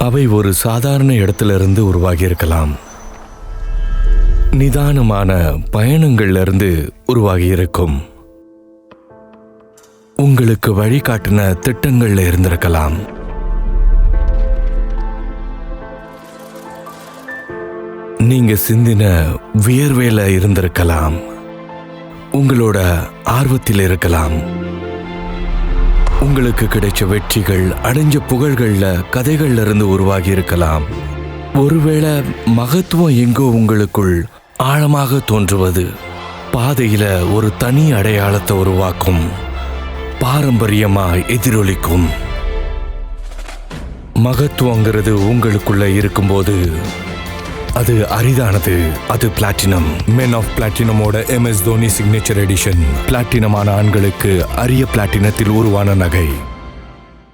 அவை ஒரு சாதாரண இடத்திலிருந்து உருவாகி இருக்கலாம். நிதானமான பயணங்கள்ல இருந்து உருவாகி இருக்கும். உங்களுக்கு வழிகாட்டின திட்டங்கள்ல இருந்திருக்கலாம். நீங்க சிந்தின வியர்வேல இருந்திருக்கலாம். உங்களோட ஆர்வத்தில் இருக்கலாம். உங்களுக்கு கிடைச்ச வெற்றிகள், அடைஞ்ச புகழ்கள்ல, கதைகள்ல இருந்து உருவாகி இருக்கலாம். ஒருவேளை மகத்துவம் எங்கோ உங்களுக்குள் ஆழமாக தோன்றுவது பாதையில ஒரு தனி அடையாளத்தை உருவாக்கும், பாரம்பரியமா எதிரொலிக்கும். மகத்துவங்கிறது உங்களுக்குள்ள இருக்கும்போது அது அரிதானது. அது பிளாட்டினம். மென் ஆஃப் பிளாட்டினமோட MS தோனி சிக்னேச்சர் எடிஷன். பிளாட்டினமான ஆண்களுக்கு அரிய பிளாட்டினத்தில் உருவான நகை.